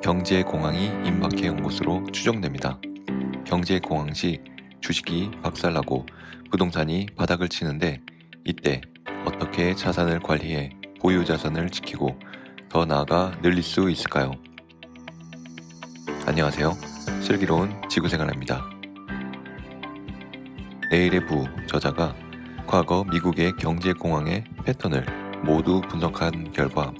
경제공황이 임박해 온 것으로 추정됩니다. 경제공황 시 주식이 박살나고 부동산이 바닥을 치는데 이때 어떻게 자산을 관리해 보유 자산을 지키고 더 나아가 늘릴 수 있을까요? 안녕하세요. 슬기로운 지구생활입니다. 내일의 부 저자가 과거 미국의 경제공황의 패턴을 모두 분석한 결과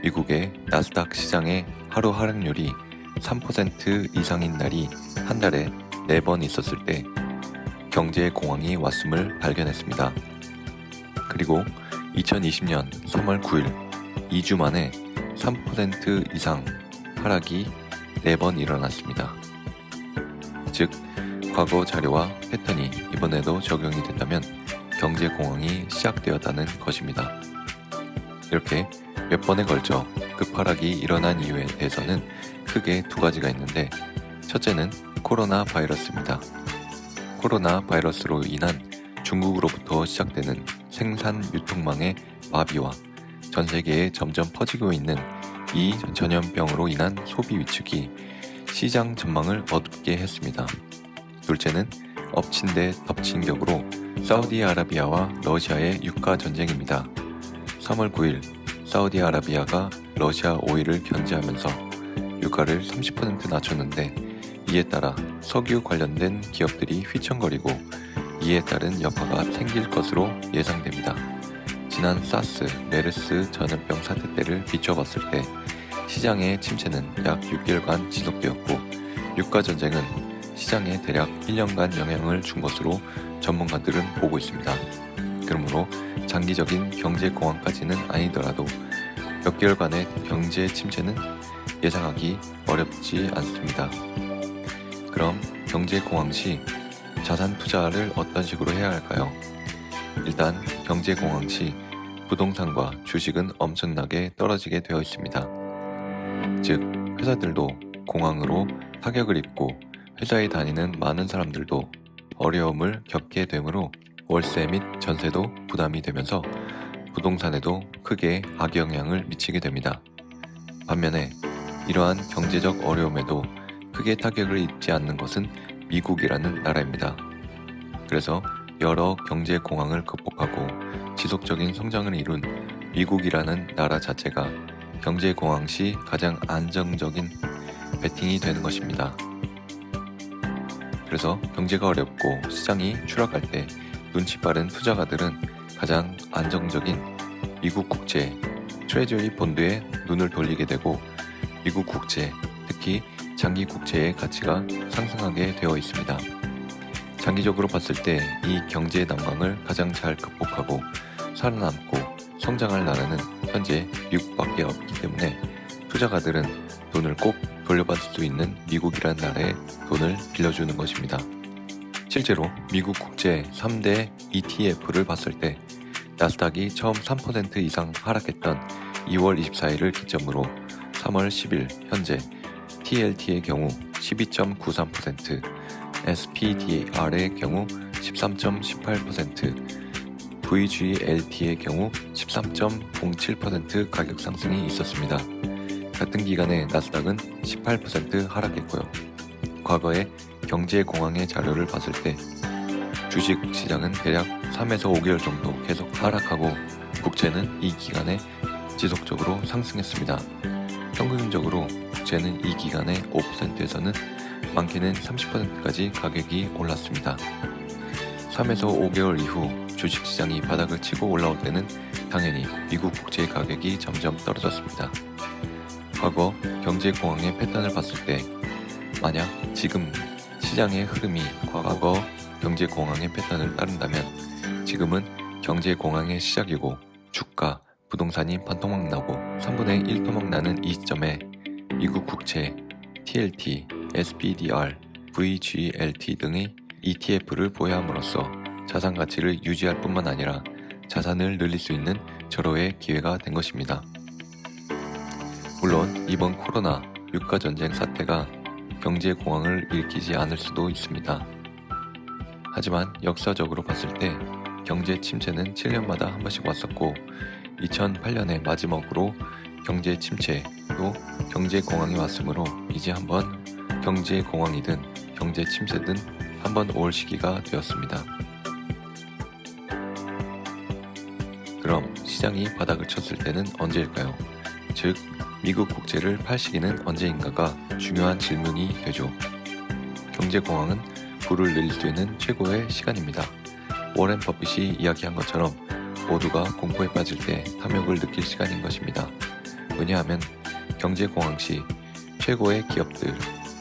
미국의 나스닥 시장의 하루 하락률이 3% 이상인 날이 한 달에 4번 있었을 때 경제공황이 왔음을 발견했습니다. 그리고 2020년 3월 9일 2주 만에 3% 이상 하락이 4번 일어났습니다. 즉, 과거 자료와 패턴이 이번에도 적용이 된다면 경제공황이 시작되었다는 것입니다. 이렇게 몇 번에 걸쳐 급하락이 일어난 이유에 대해서는 크게 두 가지가 있는데, 첫째는 코로나 바이러스입니다. 코로나 바이러스로 인한 중국으로부터 시작되는 생산 유통망의 마비와 전 세계에 점점 퍼지고 있는 이 전염병으로 인한 소비 위축이 시장 전망을 어둡게 했습니다. 둘째는 엎친 데 덮친 격으로 사우디아라비아와 러시아의 유가 전쟁입니다. 3월 9일 사우디아라비아가 러시아 오일을 견제하면서 유가를 30% 낮췄는데, 이에 따라 석유 관련된 기업들이 휘청거리고 이에 따른 여파가 생길 것으로 예상됩니다. 지난 사스, 메르스 전염병 사태 때를 비춰봤을 때 시장의 침체는 약 6개월간 지속되었고, 유가 전쟁은 시장에 대략 1년간 영향을 준 것으로 전문가들은 보고 있습니다. 그러므로 장기적인 경제 공황까지는 아니더라도 몇 개월간의 경제 침체는 예상하기 어렵지 않습니다. 그럼 경제 공황 시 자산 투자를 어떤 식으로 해야 할까요? 일단 경제 공황 시 부동산과 주식은 엄청나게 떨어지게 되어 있습니다. 즉, 회사들도 공황으로 타격을 입고 회사에 다니는 많은 사람들도 어려움을 겪게 되므로 월세 및 전세도 부담이 되면서 부동산에도 크게 악영향을 미치게 됩니다. 반면에 이러한 경제적 어려움에도 크게 타격을 입지 않는 것은 미국이라는 나라입니다. 그래서 여러 경제 공황을 극복하고 지속적인 성장을 이룬 미국이라는 나라 자체가 경제 공황 시 가장 안정적인 베팅이 되는 것입니다. 그래서 경제가 어렵고 시장이 추락할 때 눈치 빠른 투자가들은 가장 안정적인 미국 국채, 트레저리 본드에 눈을 돌리게 되고, 미국 국채, 특히 장기 국채의 가치가 상승하게 되어 있습니다. 장기적으로 봤을 때 이 경제 난관을 가장 잘 극복하고 살아남고 성장할 나라는 현재 미국밖에 없기 때문에 투자가들은 돈을 꼭 돌려받을 수 있는 미국이라는 나라에 돈을 빌려주는 것입니다. 실제로 미국 국제 3대 ETF를 봤을 때 나스닥이 처음 3% 이상 하락했던 2월 24일을 기점으로 3월 10일 현재 TLT의 경우 12.93%, SPDR의 경우 13.18%, VGLT의 경우 13.07% 가격 상승이 있었습니다. 같은 기간에 나스닥은 18% 하락했고요. 과거의 경제공황의 자료를 봤을 때 주식 시장은 대략 3에서 5개월 정도 계속 하락하고 국채는 이 기간에 지속적으로 상승했습니다. 평균적으로 국채는 이 기간에 5%에서는 많게는 30%까지 가격이 올랐습니다. 3에서 5개월 이후 주식시장이 바닥을 치고 올라올 때는 당연히 미국 국채 가격이 점점 떨어졌습니다. 과거 경제공황의 패턴을 봤을 때 만약 지금 시장의 흐름이 과거 경제공황의 패턴을 따른다면 지금은 경제공황의 시작이고 주가, 부동산이 반토막 나고 3분의 1 토막 나는 이 시점에 미국 국채, TLT, SPDR, VGLT 등의 ETF를 보유함으로써 자산 가치를 유지할 뿐만 아니라 자산을 늘릴 수 있는 절호의 기회가 된 것입니다. 물론 이번 코로나 유가 전쟁 사태가 경제 공황을 일으키지 않을 수도 있습니다. 하지만 역사적으로 봤을 때 경제 침체는 7년마다 한 번씩 왔었고 2008년에 마지막으로 경제 침체, 또 경제공황이 왔으므로 이제 한번 경제공황이든 경제침체든 한번 올 시기가 되었습니다. 그럼 시장이 바닥을 쳤을 때는 언제일까요? 즉, 미국 국채를 팔 시기는 언제인가가 중요한 질문이 되죠. 경제공황은 불을 내릴 수 있는 최고의 시간입니다. 워렌 버핏이 이야기한 것처럼 모두가 공포에 빠질 때 탐욕을 느낄 시간인 것입니다. 왜냐하면 경제공황 시 최고의 기업들,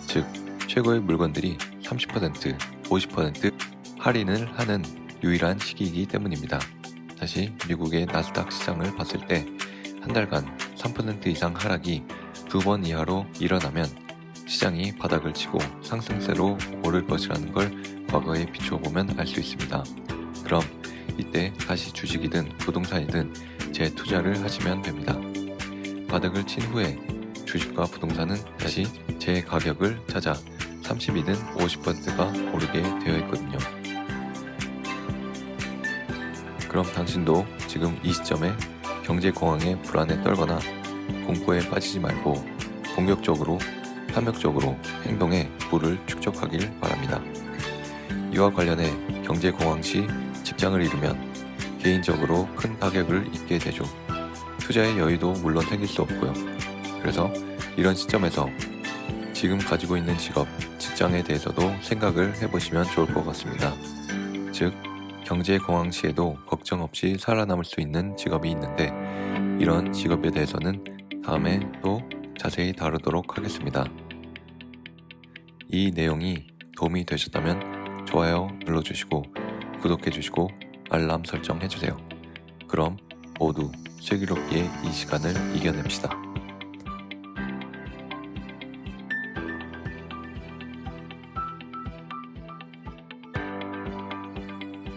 즉 최고의 물건들이 30%, 50% 할인을 하는 유일한 시기이기 때문입니다. 다시 미국의 나스닥 시장을 봤을 때 한 달간 3% 이상 하락이 2번 이하로 일어나면 시장이 바닥을 치고 상승세로 오를 것이라는 걸 과거에 비춰보면 알 수 있습니다. 그럼 이때 다시 주식이든 부동산이든 재투자를 하시면 됩니다. 바닥을 친 후에 주식과 부동산은 다시 제 가격을 찾아 30이든 50%가 오르게 되어 있거든요. 그럼 당신도 지금 이 시점에 경제공황에 불안에 떨거나 공포에 빠지지 말고 공격적으로 탐욕적으로 행동해 부를 축적하길 바랍니다. 이와 관련해 경제공황 시 직장을 잃으면 개인적으로 큰 타격을 입게 되죠. 투자의 여유도 물론 생길 수 없고요. 그래서 이런 시점에서 지금 가지고 있는 직업, 직장에 대해서도 생각을 해보시면 좋을 것 같습니다. 즉, 경제공황 시에도 걱정 없이 살아남을 수 있는 직업이 있는데 이런 직업에 대해서는 다음에 또 자세히 다루도록 하겠습니다. 이 내용이 도움이 되셨다면 좋아요 눌러주시고 구독해주시고 알람 설정해주세요. 그럼 모두 슬기롭게 이 시간을 이겨냅시다.